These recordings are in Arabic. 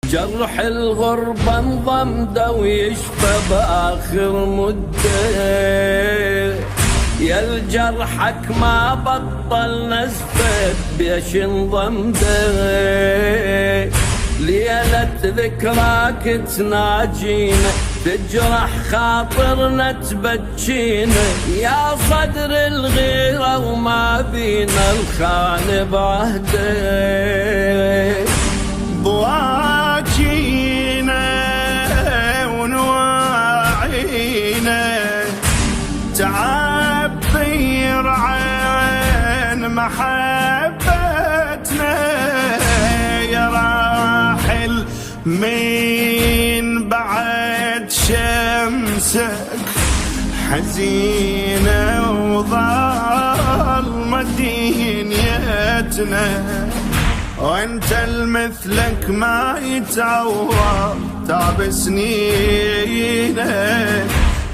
جرح الغربة انضمد ويشفى بآخر مدة، يا الجرحك ما بطل نزفت بيش انضمده، ليلة ذكراك تناجينا تجرح خاطرنا تبجينا، يا صدر الغيرة وما بينا الخان بعهده. بواجينا ونواعينا تعبر عن محبتنا، يا راحل من بعد شمسك حزينة وظلمة دنيتنا، وانت المثلك ما يتعوض تعب سنينك،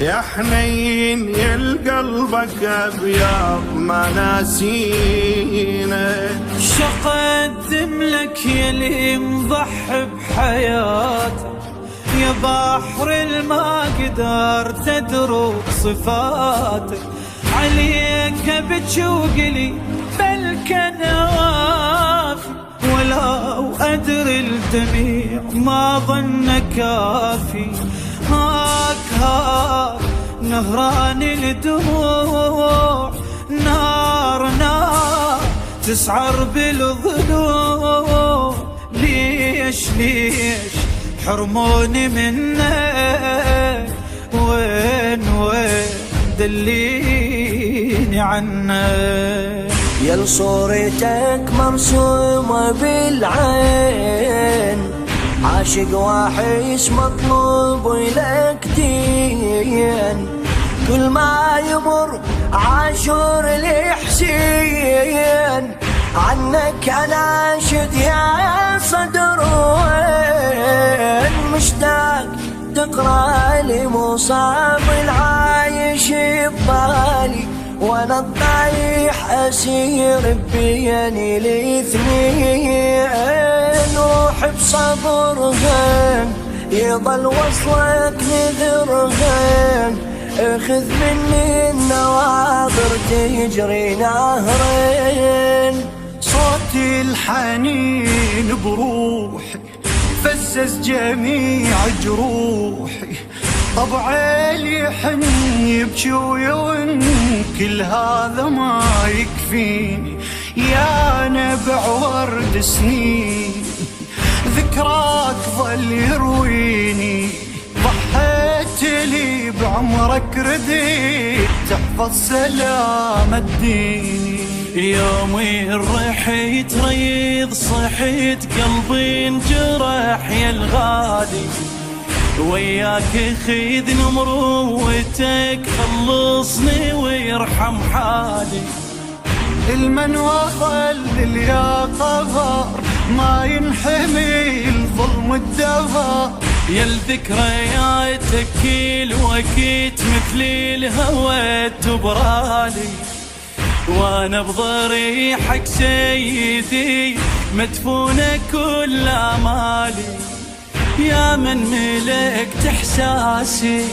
يا حنين يا قلبك ابيض ما ناسينا. شقدم لك يا اللي مضحي بحياتك، يا بحر الما قدرت ادرك صفاتك، عليك ابكي وقلي بل كان وافي، ولو ادري الدميع ما ظن كافي، هاك نهران الدموع نار نار تسعر بالضلوع، ليش حرموني منك، وين دليني عنك، يا صورتك مرسومة بالعين، عاشق واحس مطلوب لك دين، كل ما يمر عاشور الحسين، عنك اناشد يا صدر وين، مشتاق تقرا لي مصاب العايش ببالي، وانا الطايح اسير بيني الاثنين، روح بصبرهم يضل وصلك نذرهم، اخذ مني النواظر تجري نهرين، صوتي الحنين بروحي فزز جميع جروحي، طبعي اللي يحن يبكي ويون كل هذا ما يكفيني، يا نبع ورد سنين ذكراك ظل يرويني، ضحيت لي بعمرك رديت تحفظ سلامة ديني، يومي رحيت ريض صحيت قلبي انجرح يا الغالي، وياك خذ نمروتك خلصني ويرحم حالي، المنوى ظل يا قهر ما ينحمي الظلم الدهر، يا الذكرياتك كل وقت مثل الهوى تبرالي، وانا بضريحك سيدي مدفونة كل امالي، يا من ملكت احساسي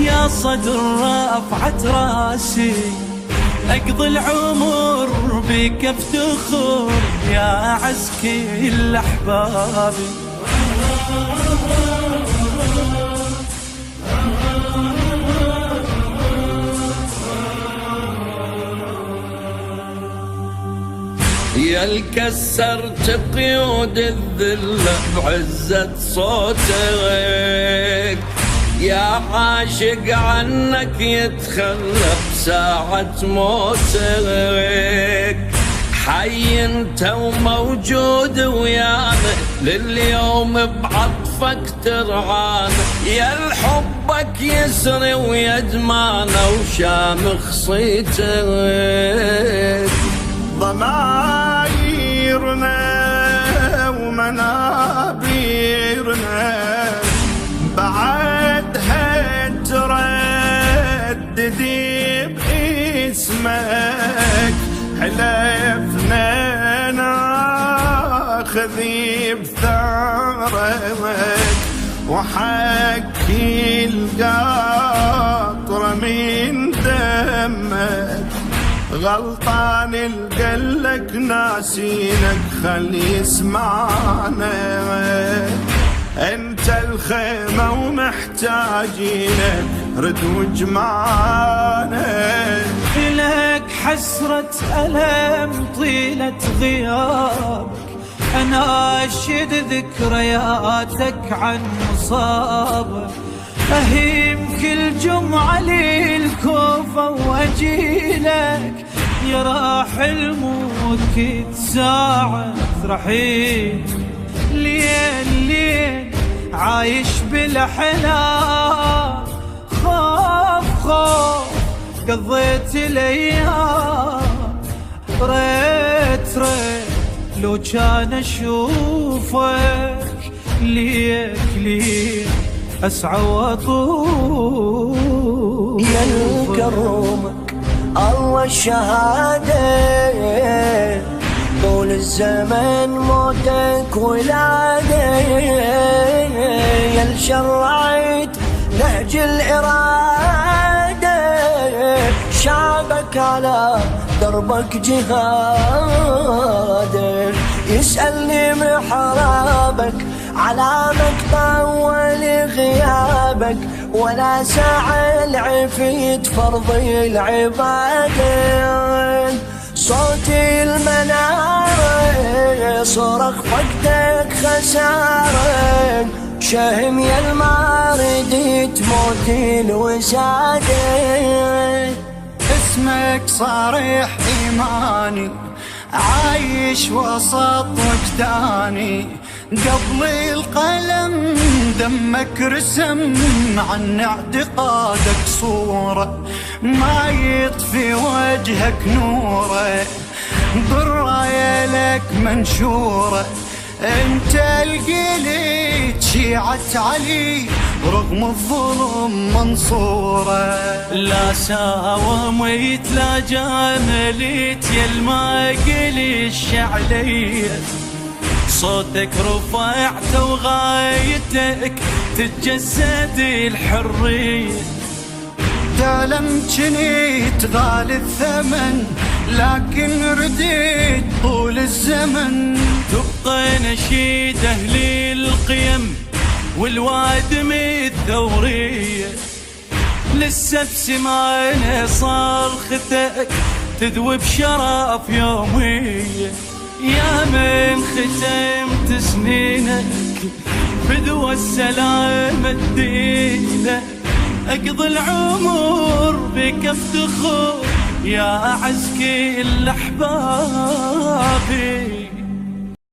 يا صدر رفعت راسي، اقضي العمر بك افتخر يا اعز كل احبابي. يا الكسرت قيود الذلة بعزة صوتك، يا عاشق عنك يتخلى بساعة موتك، حي انت وموجود ويانا لليوم بعطفك ترعانا، يا الحبك يسري ويدمانا وشامخ صيتك، ضمايرنا ومنابيرنا بعدها ترددي باسمك، حلفنا ناخذ بثارك وحكي القطرة من دمك، غلطان القلك ناسينك خلي يسمعنا، انت الخيمة ومحتاجينك رد وجمعنا. لك حسرة ألم طيلة غيابك، أناشد ذكرياتك عن مصابك، أهيم كل جمعة للكوفة وأجيلك، يا راحل موكد ساعة رحيل، ليل عايش بالأحلام، خوف قضيت الأيام، ريت لو كان أشوفك، ليك أسعى وأطوف. يا الكرمك الله الشهادة، طول الزمن موتك ولادة، يا الشرعت نهج الإرادة، شعبك على دربك جهاده، يسألني محرابك على مقطع غيابك، ولا ساعة العفيت فرضي العبادة، صوتي المنارة صرخ فقدك خسارة، شهم يا المارد تموتي الوسادة. اسمك صريح إيماني، عايش وسط وجداني، قبل القلم دمك رسم عن اعتقادك صورة، ما يطفي وجهك نوره، بالراية لك منشورة، انت القليد شيعة علي رغم الظلم منصورة، لا ساوميت لا جامليت يا الماقلش عليا، صوتك رفعت وغايتك تتجسد الحرية، تعلم جنيت غالي الثمن لكن رديت طول الزمن، تبقى نشيد أهل القيم والوادم الثورية، لسه بسمعنا صرختك تذوب شرف يومية، يا من ختمت سنينك بدوى السلام الدينة، أقضي العمر بك افتخر يا أعز كل أحبابي.